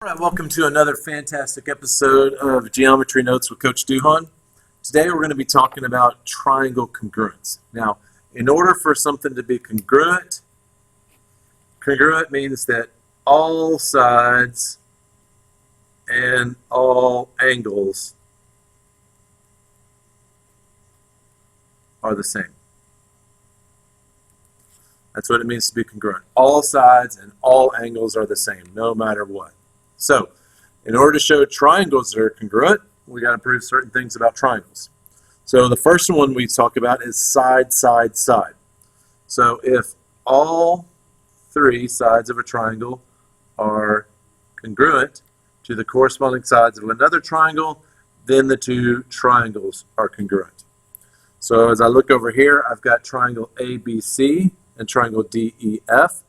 All right, welcome to another fantastic episode of Geometry Notes with Coach Duhon. Today we're going to be talking about triangle congruence. Now, in order for something to be congruent means that all sides and all angles are the same. That's what it means to be congruent. All sides and all angles are the same, no matter what. So, in order to show triangles that are congruent, we got to prove certain things about triangles. So the first one we talk about is side, side, side. So if all three sides of a triangle are congruent to the corresponding sides of another triangle, then the two triangles are congruent. So as I look over here, I've got triangle ABC and triangle DEF,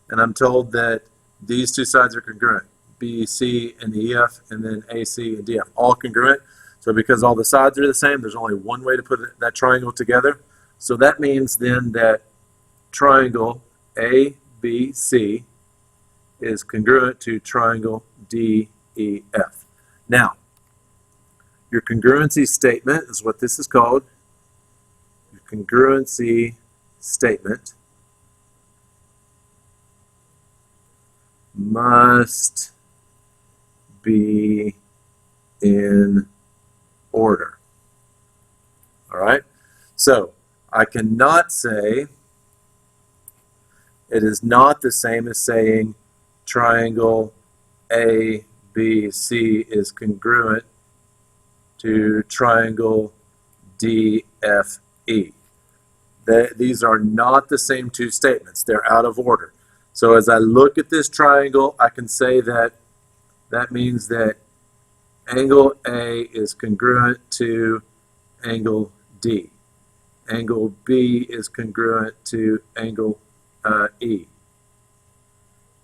and I'm told that these two sides are congruent. BC and EF, and then AC and DF, all congruent. So because all the sides are the same, there's only one way to put that triangle together. So that means then that triangle ABC is congruent to triangle DEF. Now, your congruency statement is what this is called. Your congruency statement must be in order. All right? So, I cannot say it is not the same as saying triangle ABC is congruent to triangle DFE. These are not the same two statements. They're out of order. So as I look at this triangle, I can say that means that angle A is congruent to angle D. Angle B is congruent to angle E.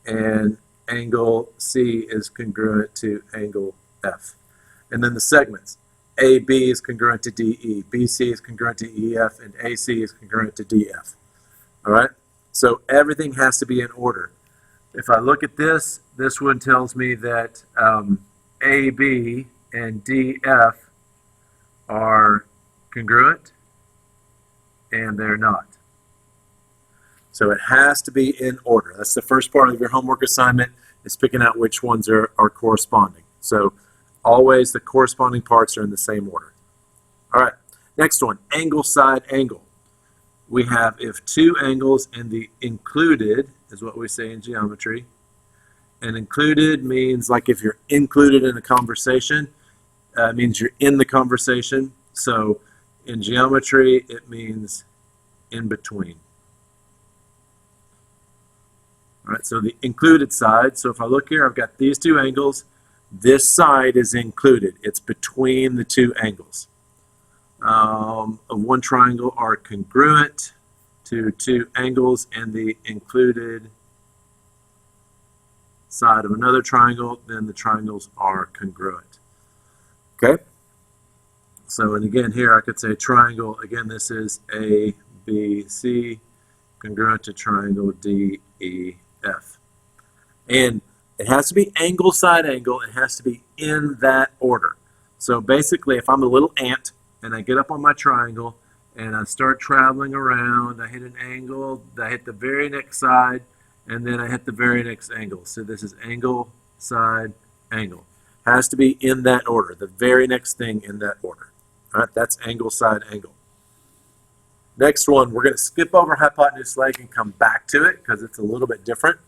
And angle C is congruent to angle F. And then the segments. AB is congruent to DE, BC is congruent to EF, and AC is congruent to DF. All right? So everything has to be in order. If I look at this one tells me that AB and DF are congruent, and they're not. So it has to be in order. That's the first part of your homework assignment, is picking out which ones are corresponding. So always the corresponding parts are in the same order. All right, next one, angle, side, angle. We have if two angles and the included is what we say in geometry. And included means like if you're included in a conversation, it means you're in the conversation. So in geometry, it means in between. All right, so the included side. So if I look here, I've got these two angles. This side is included. It's between the two angles. Of one triangle are congruent to two angles, and the included side of another triangle, then the triangles are congruent. Okay? So, and again here I could say triangle, again this is ABC, congruent to triangle DEF. And it has to be angle, side, angle. It has to be in that order. So basically, if I'm a little ant, and I get up on my triangle and I start traveling around, I hit an angle, I hit the very next side, and then I hit the very next angle. So this is angle, side, angle. Has to be in that order, the very next thing in that order. All right, that's angle, side, angle. Next one, we're going to skip over hypotenuse, leg, and come back to it because it's a little bit different.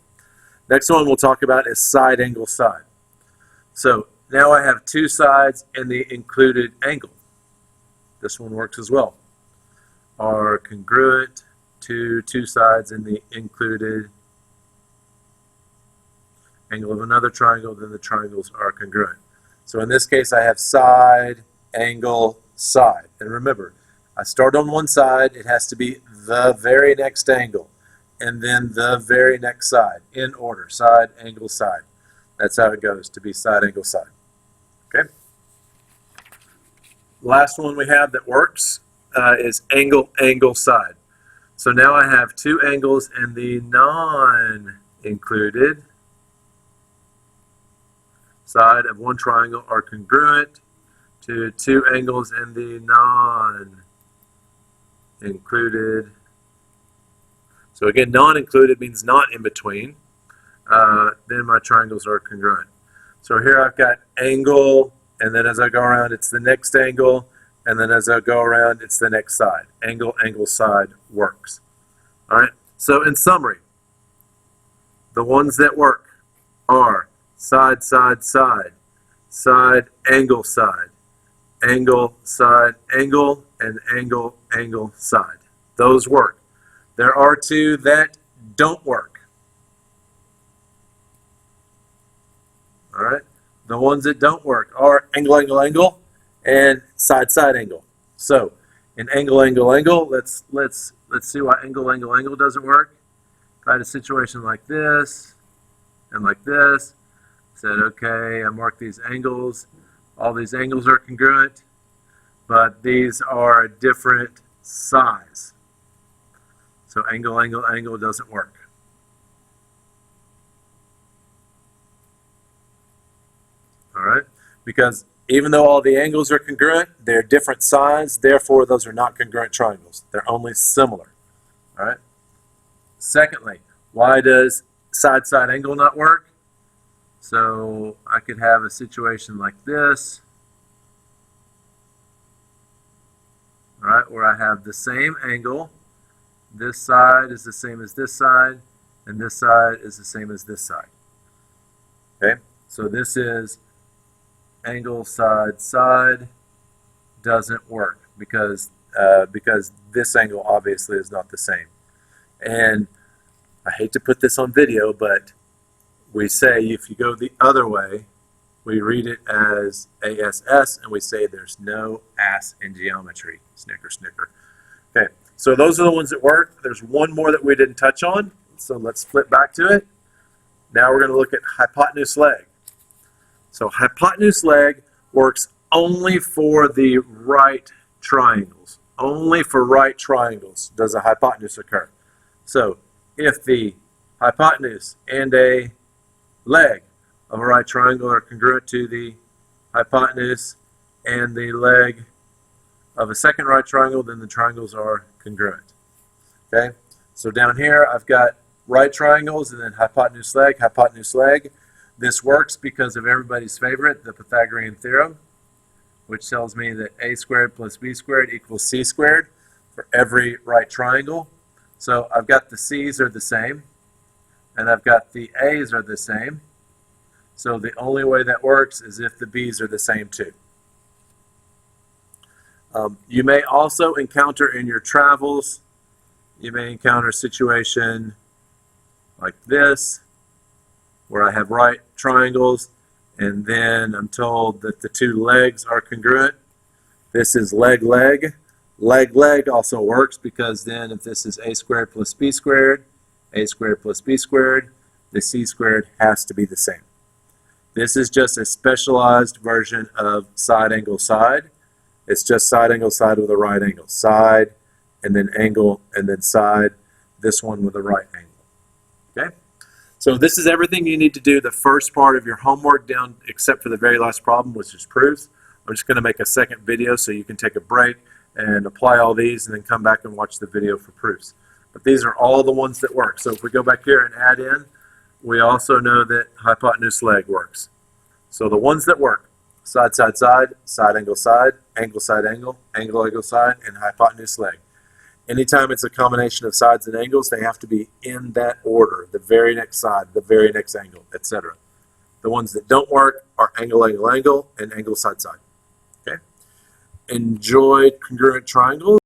Next one we'll talk about is side, angle, side. So now I have two sides and the included angle. This one works as well. Are congruent to two sides in the included angle of another triangle, then the triangles are congruent. So in this case, I have side, angle, side. And remember, I start on one side, it has to be the very next angle, and then the very next side, in order, side, angle, side. That's how it goes, to be side, angle, side. Okay? Last one we have that works is angle, angle, side. So now I have two angles and the non-included side of one triangle are congruent to two angles in the non-included. So again, non-included means not in between. Then my triangles are congruent. So here I've got angle, and then as I go around, it's the next angle, and then as I go around, it's the next side. Angle, angle, side works. All right. So in summary, the ones that work are side, side, side, side, angle, side, angle, side, angle, and angle, angle, side. Those work. There are two that don't work. All right. The ones that don't work are angle, angle, angle, and side, side, angle. So in angle, angle, angle, let's see why angle, angle, angle doesn't work. If I had a situation like this and like this, said, okay, I marked these angles. All these angles are congruent, but these are a different size. So angle, angle, angle doesn't work. All right, because even though all the angles are congruent, they're different size, therefore those are not congruent triangles. They're only similar. All right. Secondly, why does side-side angle not work? So I could have a situation like this, all right, where I have the same angle. This side is the same as this side, and this side is the same as this side. Okay, so this is angle, side, side doesn't work because this angle obviously is not the same. And I hate to put this on video, but we say if you go the other way, we read it as ASS, and we say there's no ass in geometry. Snicker, snicker. Okay, so those are the ones that work. There's one more that we didn't touch on, so let's flip back to it. Now we're going to look at hypotenuse leg. So hypotenuse leg works only for the right triangles. Only for right triangles does a hypotenuse occur. So if the hypotenuse and a leg of a right triangle are congruent to the hypotenuse and the leg of a second right triangle, then the triangles are congruent. Okay, so down here I've got right triangles and then hypotenuse leg, hypotenuse leg. This works because of everybody's favorite, the Pythagorean theorem, which tells me that a squared plus b squared equals c squared for every right triangle. So I've got the c's are the same, and I've got the a's are the same. So the only way that works is if the b's are the same too. You may also encounter in your travels, you may encounter a situation like this, where I have right triangles, and then I'm told that the two legs are congruent. This is leg, leg. Leg, leg also works because then if this is a squared plus b squared, a squared plus b squared, the c squared has to be the same. This is just a specialized version of side angle side. It's just side angle side with a right angle. Side, and then angle, and then side. This one with a right angle. Okay? So this is everything you need to do the first part of your homework down except for the very last problem, which is proofs. I'm just going to make a second video so you can take a break and apply all these and then come back and watch the video for proofs. But these are all the ones that work. So if we go back here and add in, we also know that hypotenuse leg works. So the ones that work, side, side, side, side, angle, side, angle, angle, side, and hypotenuse leg. Anytime it's a combination of sides and angles, they have to be in that order, the very next side, the very next angle, etc. The ones that don't work are angle, angle, angle, and angle, side, side. Okay? Enjoy congruent triangles.